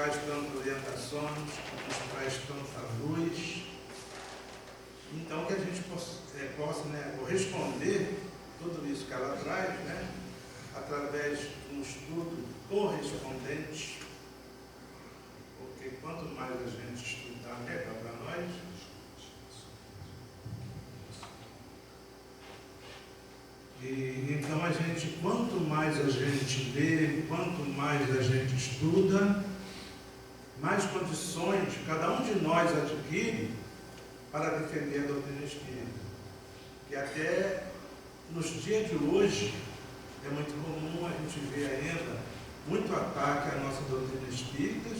traz tantas orientações, nos traz tanta luz. Então, que a gente possa corresponder tudo isso que ela traz, né, através de um estudo correspondente, porque quanto mais a gente estudar, melhor para nós. E então quanto mais a gente lê, quanto mais a gente estuda, mais condições cada um de nós adquire para defender a doutrina espírita. E até nos dias de hoje é muito comum a gente ver ainda muito ataque à nossa doutrina espírita,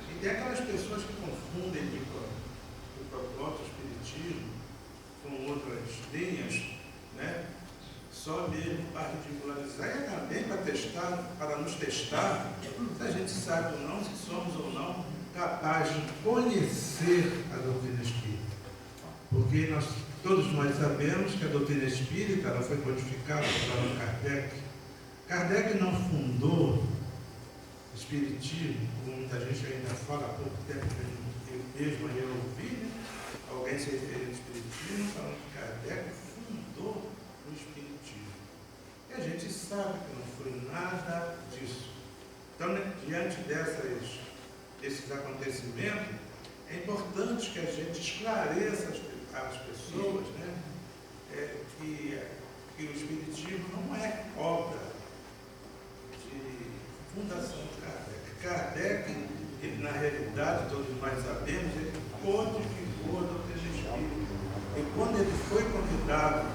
e tem aquelas pessoas que confundem o próprio espiritismo com outras linhas, né? Só mesmo para ridicularizar e também para nos testar se a gente sabe ou não, se somos ou não capazes de conhecer a doutrina espírita. Porque todos nós sabemos que a doutrina espírita ela foi codificada por Allan Kardec. Kardec não fundou o espiritismo, como muita gente ainda fala há pouco tempo, eu ouvi, né? Alguém se referir ao espiritismo falando que Kardec fundou o espiritismo. E a gente sabe que não foi nada disso. Então, diante desses acontecimentos, é importante que a gente esclareça às pessoas, né, que o espiritismo não é obra de fundação de Kardec. Kardec, ele, na realidade, todos nós sabemos, ele codificou a doutrina espírita. E quando ele foi convidado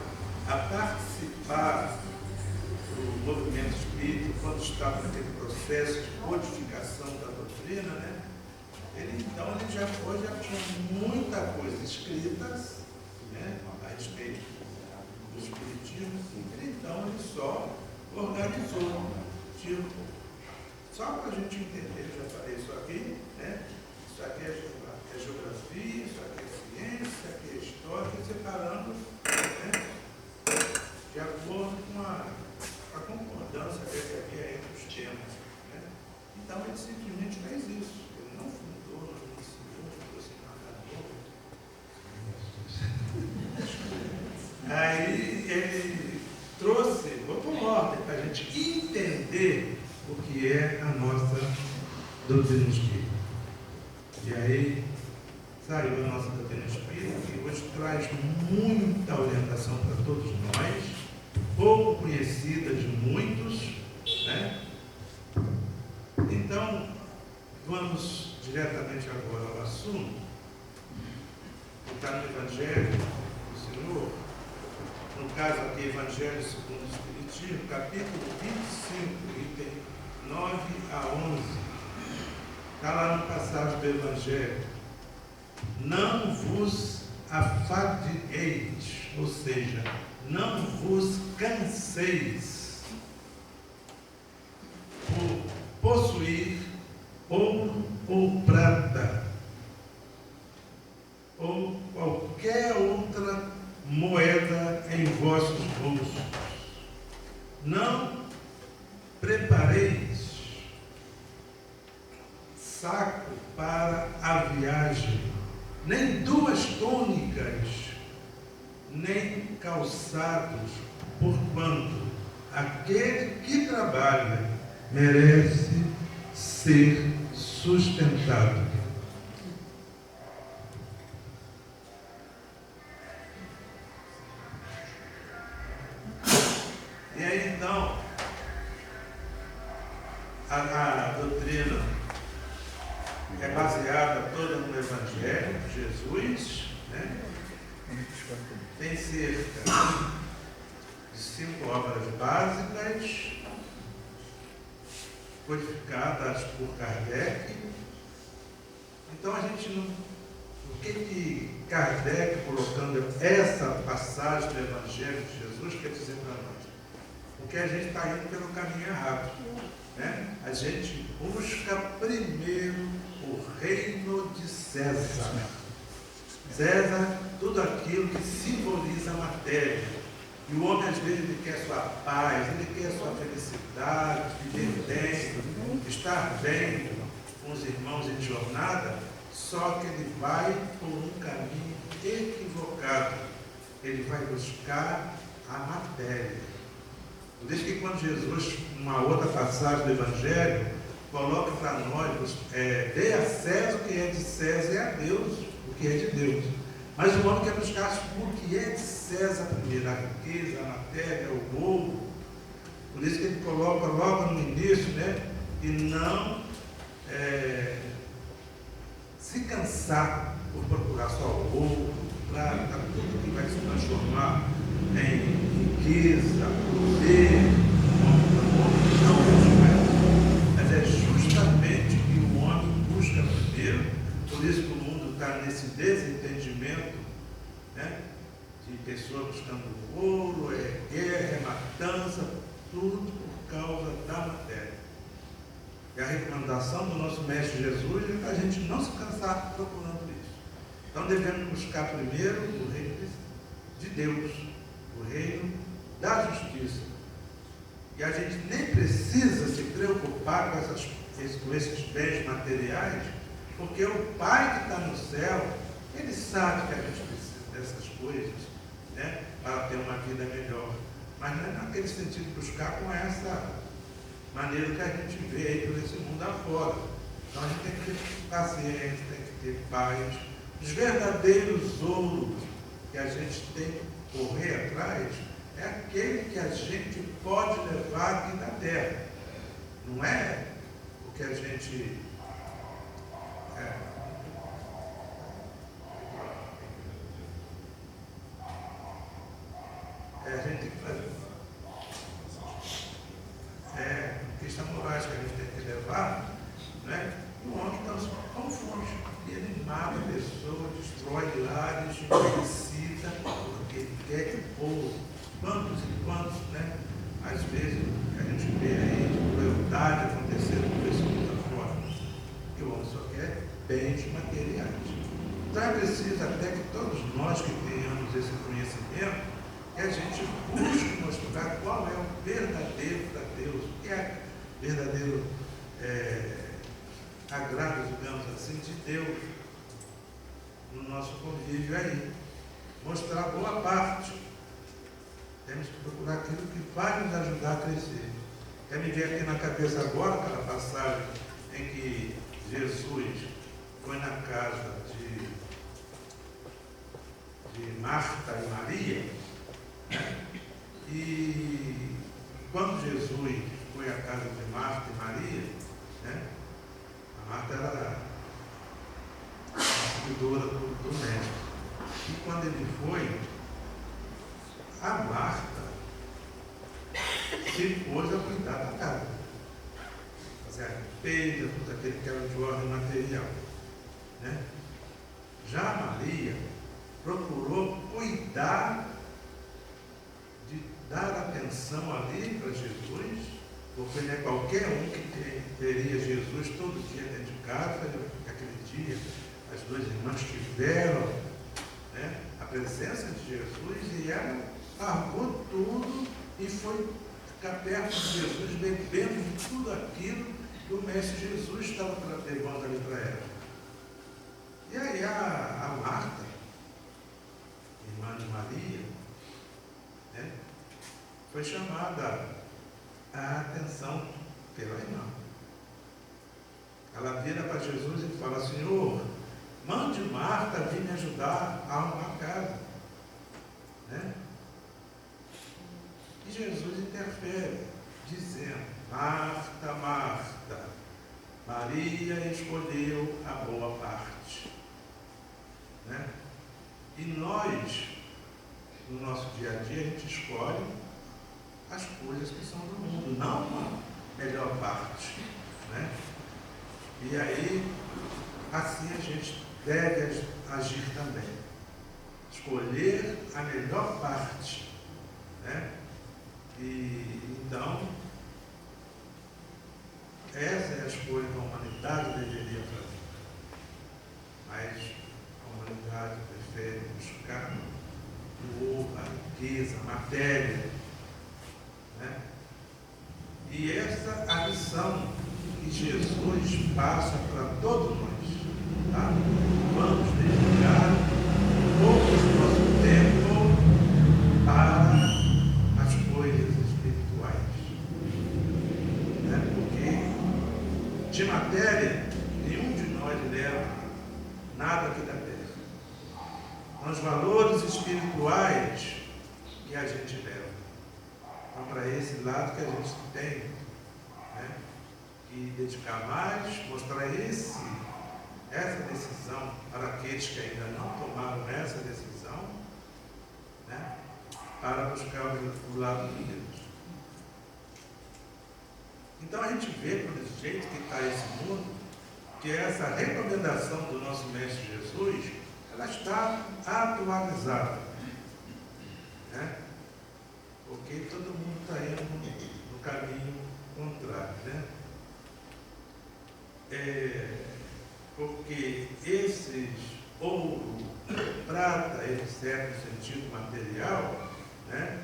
a participar do movimento espírita, quando estava naquele processo de codificação da doutrina, né, ele já tinha muita coisa escrita, né, a respeito do espiritismo. Ele só organizou, só para a gente entender, eu já falei isso aqui, né? Isso aqui é geografia, isso aqui é ciência, isso aqui é história, separando, né, de acordo com a concordância que havia entre os temas, né? Então ele simplesmente fez isso, ele não fundou, não iniciou, não trouxe nada novo. Aí ele trouxe, botou ordem para a gente entender o que é a nossa doutrina espírita. E aí saiu a nossa doutrina espírita, que hoje traz muita orientação para todos nós, pouco conhecida de muitos, né? Então, vamos diretamente agora ao assunto, que está no Evangelho do Senhor, no caso aqui, Evangelho segundo o Espiritismo, capítulo 25, item 9 a 11, está lá no passagem do Evangelho: não vos afadigueis, ou seja, não vos canseis por possuir ouro ou prata, ou qualquer outra moeda em vossos bolsos. Não prepareis saco para a viagem, nem duas túnicas, nem calçados, porquanto aquele que trabalha merece ser sustentado. E aí então, a doutrina é baseada toda no Evangelho de Jesus, né? Tem cerca de 5 obras básicas, codificadas por Kardec. Então a gente não. O que Kardec, colocando essa passagem do Evangelho de Jesus, quer dizer para nós? Porque a gente está indo pelo caminho errado, né? A gente busca primeiro o reino de César. César, tudo aquilo que simboliza a matéria. E o homem, às vezes, ele quer sua paz, ele quer sua felicidade, viver bem, estar bem com os irmãos em jornada, só que ele vai por um caminho equivocado. Ele vai buscar a matéria. Por isso que quando Jesus, numa outra passagem do Evangelho, coloca para nós, dê a César o que é de César e a Deus o que é de Deus. Mas o homem quer buscar o que é de César primeiro, a riqueza, a matéria, o ouro. Por isso que ele coloca logo no início, né? E não se cansar por procurar só o ouro, procurar tudo que vai se transformar em riqueza, poder, não é. Mas é justamente o que o homem busca primeiro. Por isso que o mundo está nesse desentendimento, né? De pessoas buscando ouro, guerra, matança, tudo por causa da matéria. E a recomendação do nosso Mestre Jesus é para a gente não se cansar procurando isso. Então devemos buscar primeiro o reino de Deus, o reino da justiça. E a gente nem precisa se preocupar com esses bens materiais, porque o Pai que está no céu, Ele sabe que a gente precisa dessas coisas, né, para ter uma vida melhor. Mas não é naquele sentido de buscar com essa maneira que a gente vê aí por esse mundo afora. Então a gente tem que ter paciência, tem que ter paz. Os verdadeiros ouros que a gente tem que correr atrás é aquele que a gente pode levar aqui na terra. Não é o que a gente a gente tem que fazer. Questão morais que a gente tem que levar, né? O homem então se confunde. E ele mata a pessoa, destrói lares, necessita, porque ele quer que o povo, quantos e quantos, né? Às vezes a gente vê aí crueldade acontecendo por esse mundo afora. E o homem só quer bens materiais. Então é preciso até que todos nós que tenhamos esse conhecimento, que a gente busque mostrar qual é o verdadeiro para Deus, o que é verdadeiro agrado, digamos assim, de Deus no nosso convívio aí. Mostrar boa parte. Temos que procurar aquilo que vai nos ajudar a crescer. Quer me ver aqui na cabeça agora aquela passagem em que Jesus foi na casa de Marta e Maria, né? E quando Jesus foi à casa de Marta e Maria, né? A Marta era a seguidora do mestre. E quando ele foi, a Marta se pôs a cuidar da casa, fazer a limpeza, tudo aquilo que era de ordem material, né? Já a Maria procurou cuidar de dar atenção ali para Jesus, porque não é qualquer um que teria Jesus todo dia dentro de casa. Aquele dia as duas irmãs tiveram, né, a presença de Jesus, e ela largou tudo e foi ficar perto de Jesus, bebendo de tudo aquilo que o Mestre Jesus estava levando ali para ela. E aí a Marta, irmã de Maria, né, foi chamada a atenção pela irmã. Ela vira para Jesus e fala: Senhor, mande Marta vir me ajudar a arrumar a casa, né? E Jesus interfere, dizendo: Marta, Marta, Maria escolheu a boa parte, né? E nós, no nosso dia a dia, a gente escolhe as coisas que são do mundo, não a melhor parte, né? E aí, assim a gente deve agir também. Escolher a melhor parte, né? E então, essa é a escolha que a humanidade deveria fazer. Mas a humanidade prefere buscar o ouro, a riqueza, matéria, né? E essa é a lição que Jesus passa para todos nós, tá? Vamos dedicar um pouco do nosso tempo para as coisas espirituais, né? Porque de matéria nenhum de nós leva nada aqui da terra. São os valores espirituais que a gente leva. Então, para esse lado que a gente tem, né, que dedicar mais, mostrar essa decisão para aqueles que ainda não tomaram essa decisão, né, para buscar o lado de Deus. Então a gente vê, pelo jeito que está esse mundo, que essa recomendação do nosso Mestre Jesus, ela está atualizada, né? Porque todo mundo está indo no caminho contrário, né? Porque esses ouro, prata, etc., no sentido material, né,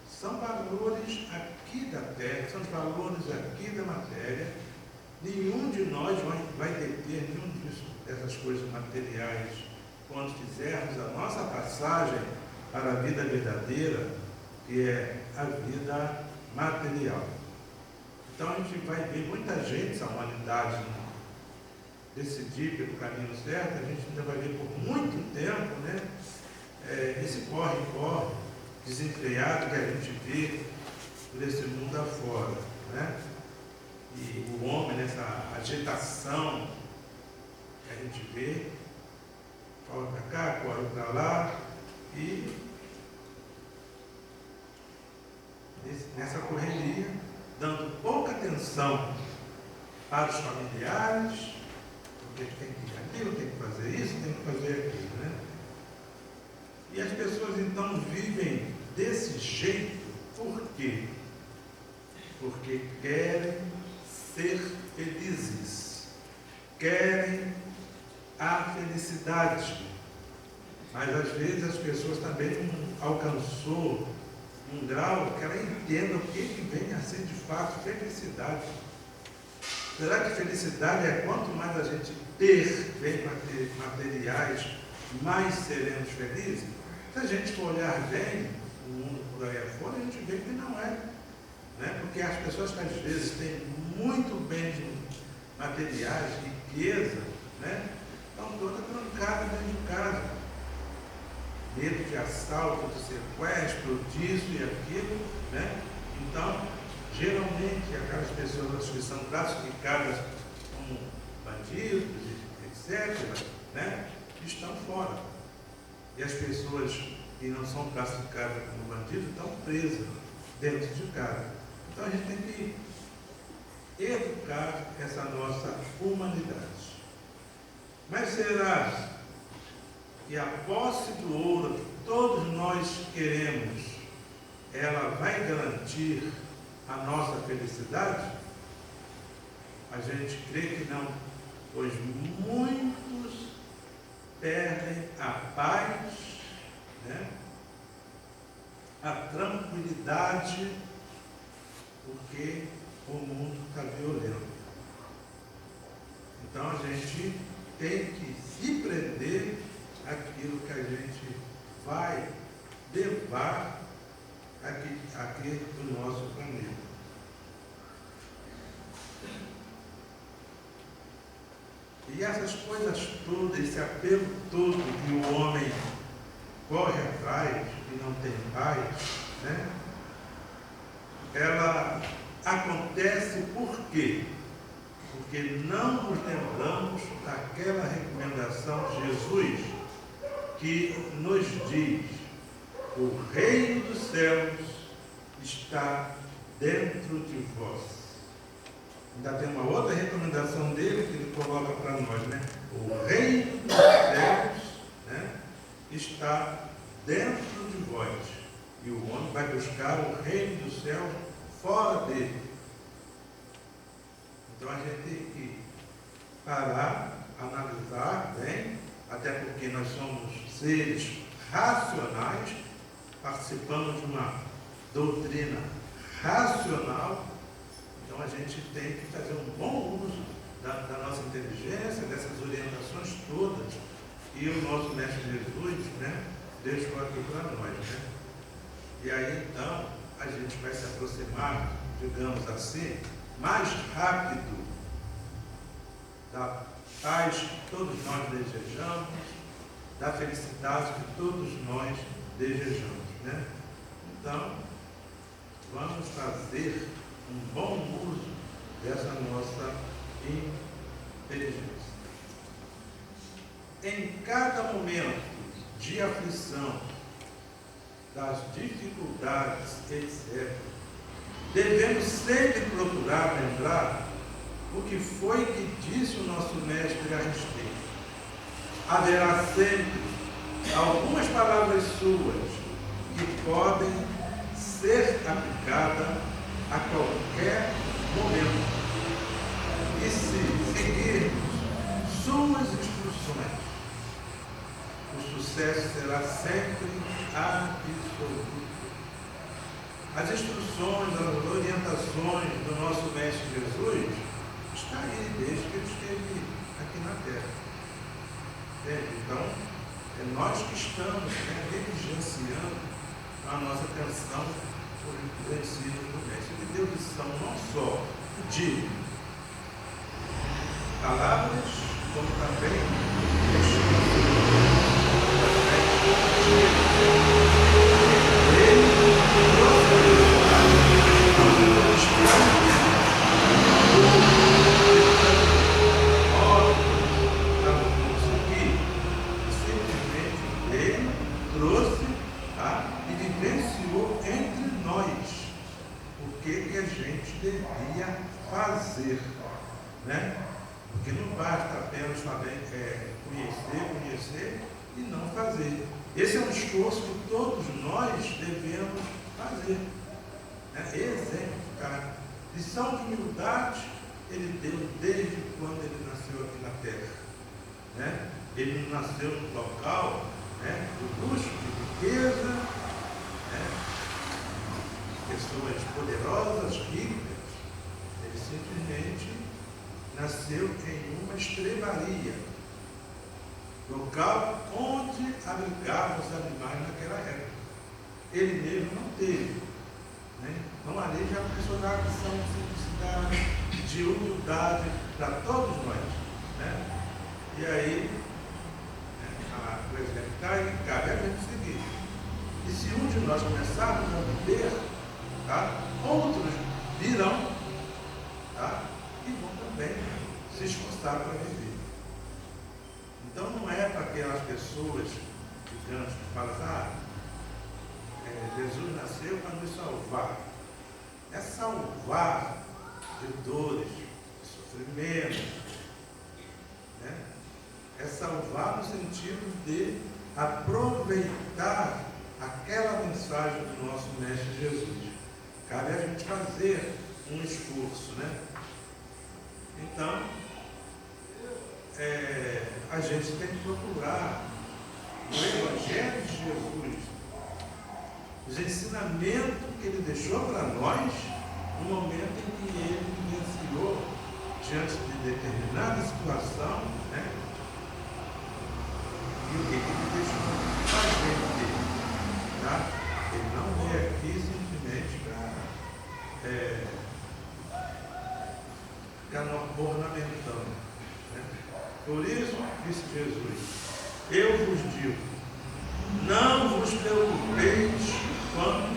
são valores aqui da terra, são valores aqui da matéria. Nenhum de nós vai deter nenhum dessas coisas materiais quando fizermos a nossa passagem para a vida verdadeira, que é a vida material. Então a gente vai ver muita gente, se a humanidade decidir pelo caminho certo, a gente ainda vai ver por muito tempo, né, esse corre-corre desenfreado que a gente vê por esse mundo afora, né? E o homem nessa agitação que a gente vê, corre para cá, corre para lá, e nessa correria, dando pouca atenção para os familiares, porque tem que ir aquilo, tem que fazer isso, tem que fazer aquilo, né? E as pessoas então vivem desse jeito, por quê? Porque querem ser felizes, querem a felicidade, mas às vezes as pessoas também não alcançou um grau que ela entenda o que vem a ser de fato felicidade. Será que felicidade é quanto mais a gente ter bem materiais, mais seremos felizes? Se a gente for olhar bem o mundo por aí afora, a gente vê que não é, né? Porque as pessoas que às vezes têm muito bens materiais, riqueza, né, estão todas trancadas dentro de casa. Medo de assalto, de sequestro, disso e aquilo, né? Então, geralmente, aquelas pessoas que são classificadas como bandidos, etc., né, estão fora. E as pessoas que não são classificadas como bandidos estão presas dentro de casa. Então, a gente tem que educar essa nossa humanidade. Mas será que a posse do ouro que todos nós queremos, ela vai garantir a nossa felicidade? A gente crê que não, pois muitos perdem a paz, né, a tranquilidade, porque o mundo está violento. Então a gente tem que se prender aquilo que a gente vai levar aqui do nosso planeta. E essas coisas todas, esse apelo todo que o homem corre atrás e não tem paz, né? Ela acontece por quê? Porque não nos lembramos daquela recomendação de Jesus que nos diz: o reino dos céus está dentro de vós. Ainda tem uma outra recomendação dele que ele coloca para nós, né? O reino dos céus, né, está dentro de vós. E o homem vai buscar o reino dos céus fora dele. Então a gente tem que parar, analisar bem, até porque nós somos seres racionais, participamos de uma doutrina racional, então a gente tem que fazer um bom uso da nossa inteligência, dessas orientações todas, e o nosso Mestre Jesus, né, deixou aqui para nós. Né? E aí, então, a gente vai se aproximar, digamos assim, mais rápido da paz que todos nós desejamos, da felicidade que todos nós desejamos. Né? Então, vamos fazer um bom uso dessa nossa inteligência. Em cada momento de aflição, das dificuldades, etc., devemos sempre procurar lembrar o que foi que disse o nosso Mestre a respeito. Haverá sempre algumas palavras suas que podem ser aplicadas a qualquer momento. E se seguirmos suas instruções, o sucesso será sempre absoluto. As instruções, as orientações do nosso Mestre Jesus está aí desde que ele esteve aqui na Terra. Então, é nós que estamos negligenciando a nossa atenção por os ensinos do Mestre. Ele deu lição não só de palavras, como também devia fazer, né? Porque não basta apenas conhecer e não fazer. Esse é um esforço que todos nós devemos fazer, né? Exemplificar. Lição de humildade ele deu desde quando ele nasceu aqui na Terra, né? Ele não nasceu no local, né, de luxo, de riqueza, né? Pessoas poderosas, ricas. Ele simplesmente nasceu em uma estrebaria, local onde abrigavam os animais naquela época. Ele mesmo não teve, né? Então ali já começou a dar lição de simplicidade, de humildade para todos nós, né? E aí, o exemplo cabe a gente seguir. E se um de nós começarmos a viver, tá, outros virão, tá, e vão também se esforçar para viver. Então não é para aquelas pessoas, digamos, que falam, Jesus nasceu para nos salvar. É salvar de dores, de sofrimento, né? É salvar no sentido de aproveitar aquela mensagem do nosso Mestre Jesus. Cabe a gente fazer um esforço, né? Então, a gente tem que procurar no Evangelho de Jesus os ensinamentos que ele deixou para nós no momento em que ele vivenciou diante de determinada situação, né? E o que ele deixou para a gente, tá? Ele não veio aqui simplesmente para ficar ornamentando, né? Por isso, disse Jesus, eu vos digo, não vos preocupeis quanto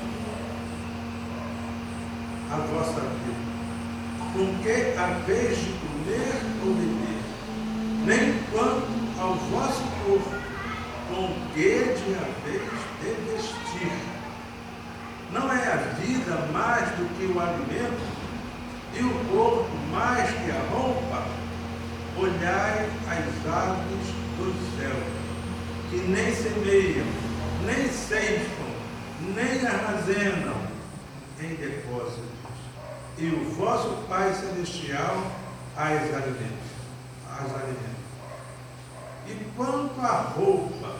à vossa vida, com que haveis de comer ou beber, nem quanto ao vosso corpo, com que de haveis de vestir. Não é a vida mais do que o alimento, e o corpo mais que a roupa? Olhai as aves do céu, que nem semeiam, nem ceifam, nem armazenam em depósitos, e o vosso Pai Celestial as alimenta. E quanto à roupa,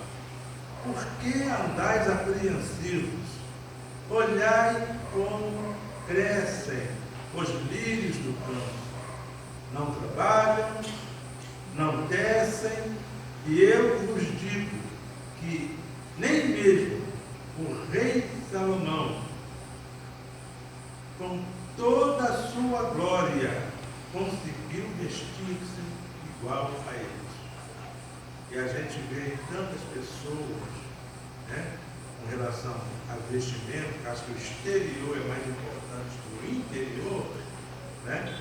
por que andais apreensivos? Olhai como crescem os lírios do campo. Não trabalham, não tecem, e eu vos digo que nem mesmo o rei Salomão, com toda a sua glória, conseguiu vestir-se igual a eles. E a gente vê tantas pessoas, né, com relação a vestimento, que acho que o exterior é mais importante que o interior, né?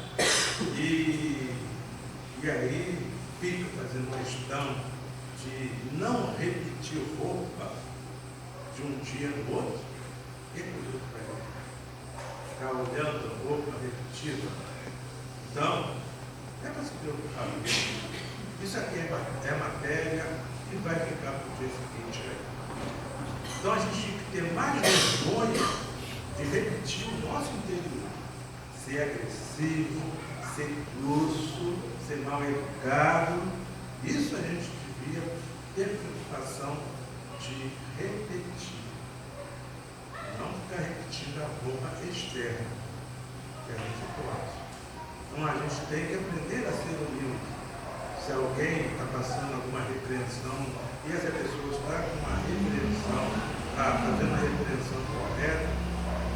E aí fica fazendo questão de não repetir roupa de um dia no outro. Que coisa para ele? Ficar olhando a roupa repetida. Então, não é para se preocupar com isso. Isso aqui é matéria e vai ficar para o dia seguinte aí. Então a gente tem que ter mais vergonha de repetir o nosso interior. Ser agressivo, ser grosso, ser mal educado. Isso a gente devia ter preocupação de repetir. Não ficar repetindo a roupa externa, que a gente pode. Então a gente tem que aprender a ser humilde. Se alguém está passando alguma repreensão e essa pessoa está com uma repreensão, está fazendo a repreensão correta,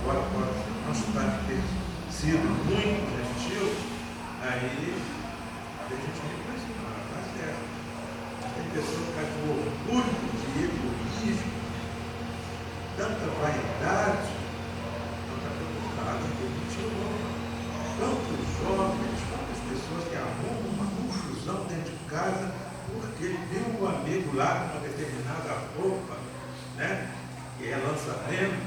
agora pode não estar ter sido muito gentil, aí a gente repreensão, está certo. Tem pessoa que está com orgulho de egoísmo, tanta vaidade, não está preocupada em repetir o nome. Quantos jovens, quantas pessoas que arrumam uma confusão dentro de casa porque ele viu um amigo lá com uma determinada roupa, né? Que é lançamento,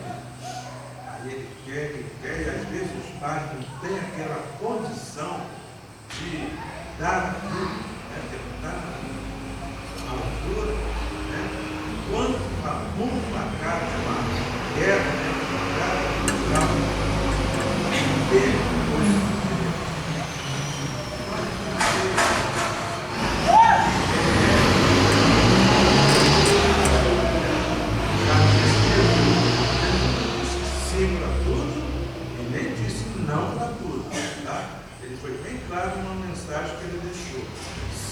aí ele quer, e às vezes os pais não têm aquela condição de dar aquilo, né? De dar a altura, né? Quando arruma uma casa, uma guerra, né? Uma casa,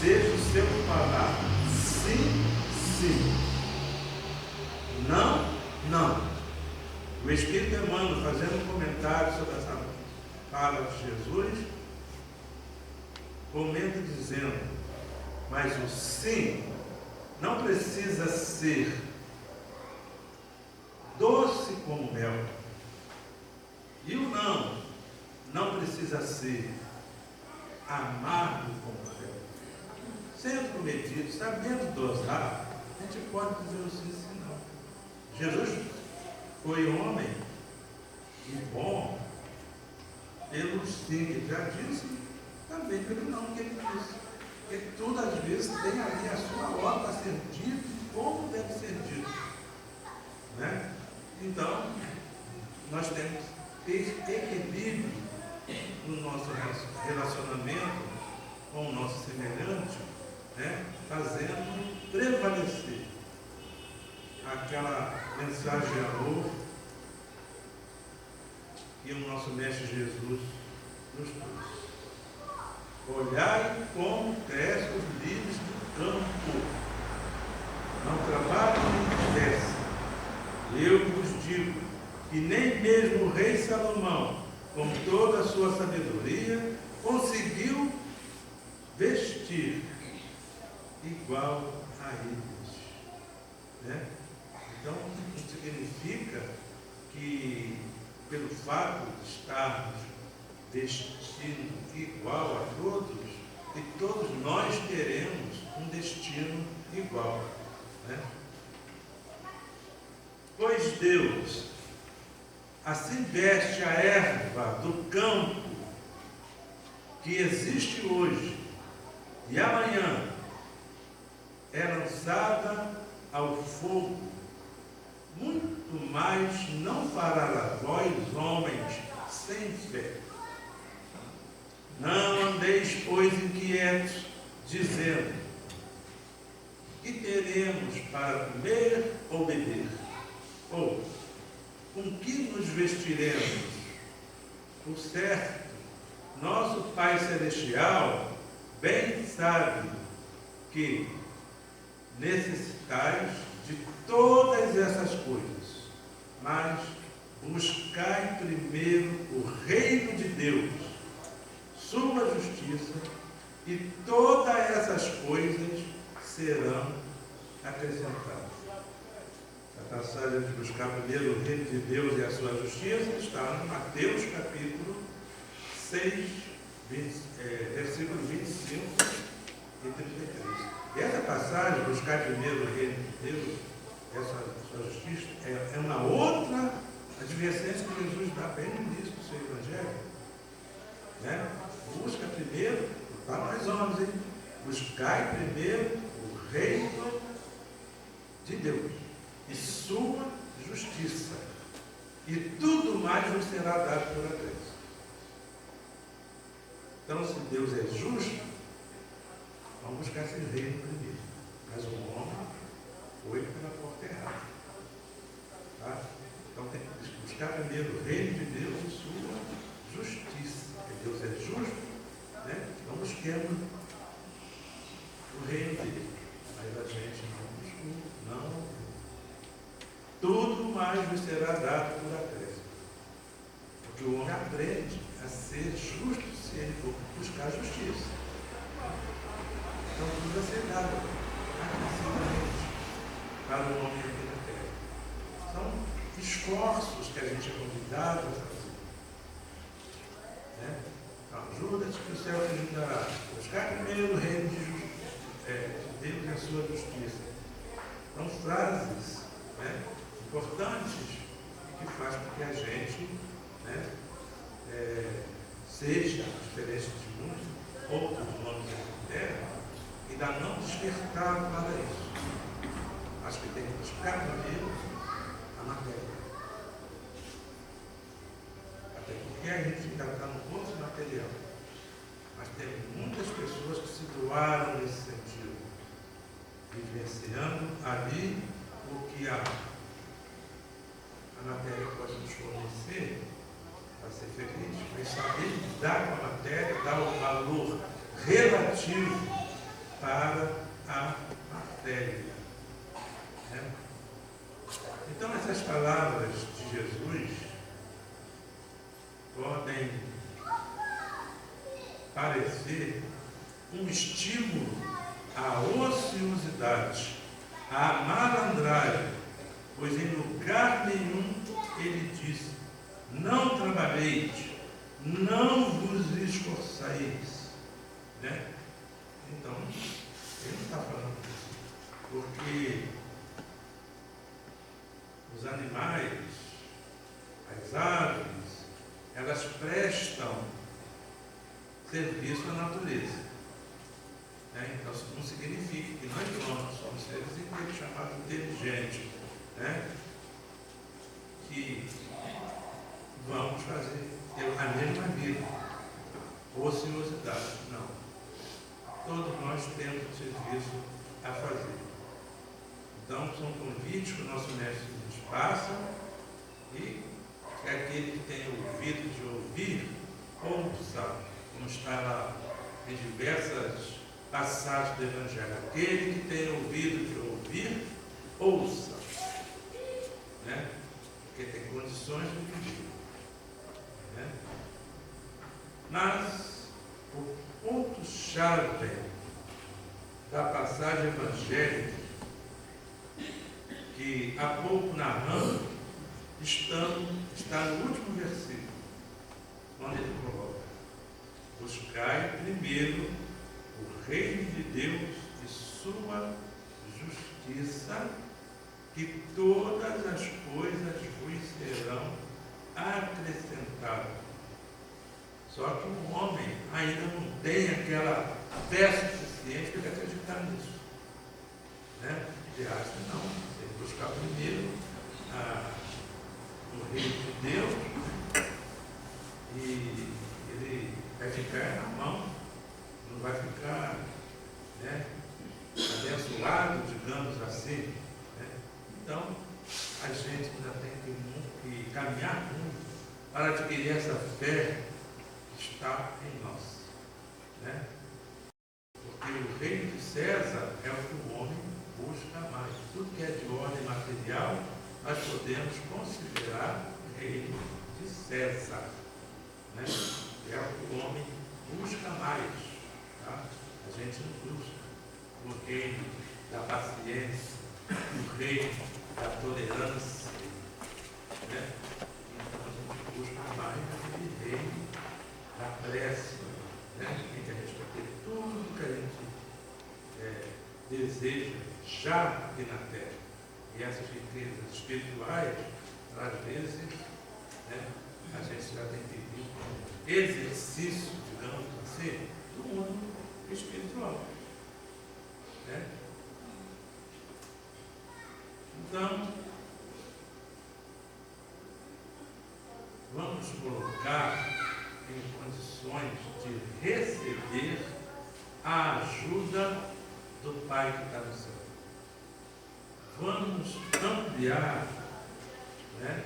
seja o seu falar sim, sim, não, não. O Espírito Emmanuel, fazendo um comentário sobre essa fala de Jesus, comenta dizendo, mas o sim não precisa ser doce como mel, e o não precisa ser amargo como mel. Sendo cometido, sabendo dosar, a gente pode dizer o sim, sim, não. Jesus foi homem e bom pelo sim que ele já disse, também pelo não que ele disse. Porque tudo às vezes tem ali a sua hora para ser dito, como deve ser dito. Né? Então, nós temos que ter equilíbrio no nosso relacionamento com o nosso semelhante, né? Fazendo prevalecer aquela mensagem de amor que o nosso Mestre Jesus nos trouxe. Olhai como crescem os lírios do campo, não trabalham nem tecem. Eu vos digo que nem mesmo o rei Salomão, com toda a sua sabedoria, conseguiu vestir igual a eles. Né? Então, isso significa que, pelo fato de estarmos vestindo igual a todos, e todos nós teremos um destino igual. Né? Pois Deus assim veste a erva do campo que existe hoje e amanhã é lançada ao fogo, muito mais não fará vós, homens, sem fé. Não andeis, pois, inquietos, dizendo: que teremos para comer ou beber? Ou com que nos vestiremos? Por certo, nosso Pai Celestial bem sabe que necessitais de todas essas coisas, mas buscai primeiro o reino de Deus, sua justiça, e todas essas coisas serão acrescentadas. A passagem de buscar primeiro o reino de Deus e a sua justiça está em Mateus capítulo 6, versículo 25 e 33. E essa passagem, buscar primeiro o reino de Deus e a sua justiça, é uma outra advertência que Jesus dá bem no início do seu evangelho. Né? Busca primeiro, para nós homens, hein? Buscai primeiro o reino de Deus e sua justiça, e tudo mais vos será dado por acréscimo. Então, se Deus é justo, vamos buscar esse reino primeiro. Mas o homem foi pela porta errada. Tá? Então tem que buscar primeiro o reino de Deus e sua justiça. Porque Deus é justo, né? Então busquemos o reino dele. Mas a gente não buscou, não. Tudo mais lhe será dado por acréscimo. Porque o homem aprende a ser justo se ele for buscar justiça. Então tudo vai ser dado acrescidamente para o homem aqui na terra. São esforços que a gente é convidado a fazer. Né? Então, ajuda-te que o céu te ajudará. Buscar primeiro o reino de Deus e a sua justiça. São frases, né, importantes que fazem com que a gente, né, seja diferente de muitos outros homens da terra, ainda não despertar para isso. Acho que tem que buscar primeiro a matéria. Até porque a gente ainda está no ponto material. Mas tem muitas pessoas que se doaram nesse sentido, vivenciando ali o que a matéria pode nos fornecer para ser feliz, mas saber lidar com a matéria, dar o valor relativo para a matéria. Né? Então, essas palavras de Jesus podem parecer um estímulo à ociosidade, à malandragem, pois em lugar nenhum ele disse: não trabalheis, não vos esforçareis. Né? Então, ele não está falando disso, porque os animais, as aves, elas prestam serviço à natureza. Né? Então, isso não significa que nós somos seres chamados inteligentes, né? Que vamos ter a mesma vida, ociosidade. Não. Todos nós temos um serviço a fazer. Então, são convites que o nosso mestre nos passa, e que aquele que tem ouvido de ouvir, ouça, como está lá em diversas passagens do Evangelho. Aquele que tem ouvido de ouvir, ouça. Né? Porque tem condições de viver. Né? Mas o ponto-chave da passagem evangélica, que há pouco narramos, está no último versículo, onde ele coloca: buscai primeiro o reino de Deus e sua justiça, que todas as coisas vos serão acrescentadas. Só que o homem ainda não tem aquela fé suficiente para acreditar nisso. Né? Ele acha que não, tem que buscar primeiro o reino de Deus, e ele vai ficar na mão, não vai ficar, né, abençoado, digamos assim, né? Então, a gente ainda tem que caminhar muito para adquirir essa fé que está em nós, né? Porque o reino de César é o que o homem busca mais. Tudo que é de ordem material, nós podemos considerar reino de César, né? É o que o homem busca mais, tá? A gente não busca o reino da paciência, o reino da tolerância, né? Então a gente busca mais aquele reino da prece, né? Em que a gente vai ter tudo que a gente deseja já aqui na terra. E essas riquezas espirituais, às vezes, né, a gente já tem que vir com exercício, digamos assim, do mundo espiritual, né? Então, vamos colocar em condições de receber a ajuda do Pai que está no céu. Vamos ampliar, né,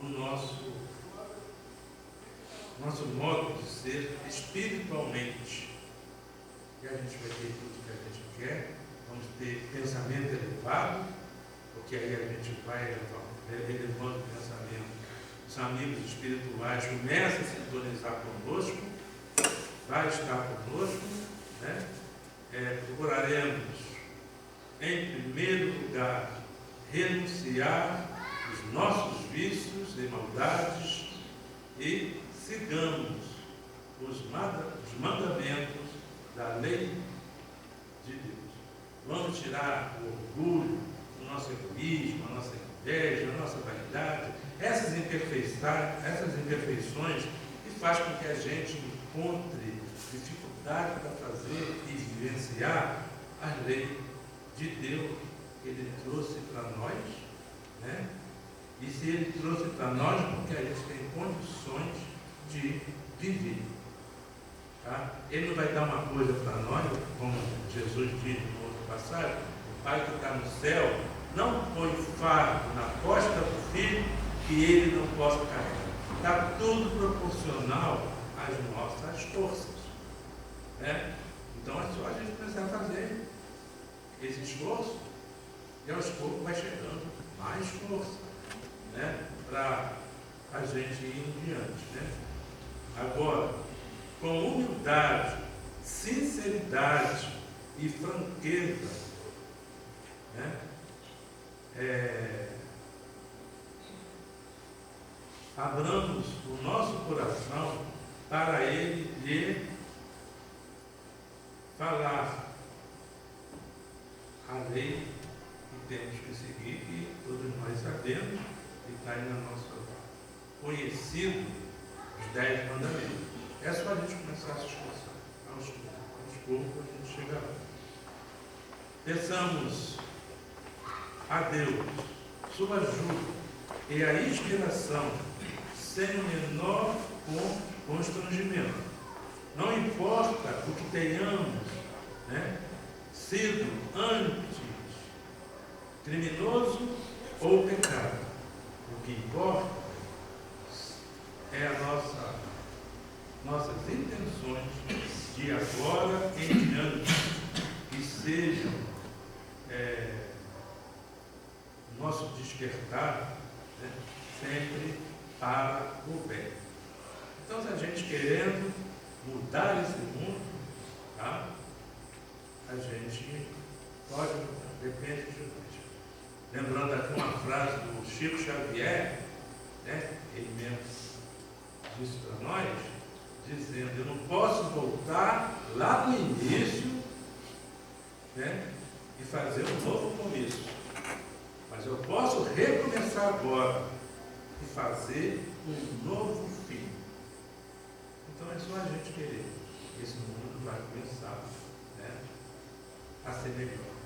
o nosso modo de ser espiritualmente. E a gente vai ter tudo que a gente quer, vamos ter pensamento elevado, porque aí a gente vai elevando o pensamento. Os amigos espirituais começam a sintonizar conosco, vai estar conosco, né? Procuraremos, em primeiro lugar, renunciar os nossos vícios e maldades e sigamos os mandamentos da lei de Deus. Vamos tirar o orgulho, o nosso egoísmo, a nossa inveja, a nossa vaidade, essas imperfeições que faz com que a gente encontre dificuldade para fazer e vivenciar a lei de Deus que Ele trouxe para nós, né? E se Ele trouxe para nós, porque a gente tem condições de viver, tá? Ele não vai dar uma coisa para nós, como Jesus disse no outro passagem: o Pai que está no céu não põe fardo na costa do filho que ele não possa carregar. Está tudo proporcional às nossas forças, né? Então é só a gente precisar fazer esse esforço e aos poucos vai chegando mais força, né, para a gente ir em diante, né? Agora, com humildade, sinceridade e franqueza, né, abramos o nosso coração para Ele lhe falar a lei que temos que seguir, que todos nós sabemos, que está aí na nossa conhecido, os 10 mandamentos. É só a gente começar a se esforçar. Aos poucos a gente chega lá. Peçamos a Deus sua ajuda e a inspiração sem o menor constrangimento. Não importa o que tenhamos, né, sido antes criminoso ou pecado. O que importa é nossas intenções de agora em diante, que sejam nosso despertar, né, sempre para o bem. Então, se a gente querendo mudar esse mundo, tá, a gente pode mudar, depende de nós. Lembrando aqui uma frase do Chico Xavier, né, ele mesmo disse para nós, dizendo: eu não posso voltar lá no início, né, e fazer um novo começo, mas eu posso recomeçar agora e fazer um novo fim. Então é só a gente querer. Esse mundo vai começar, né, a ser melhor.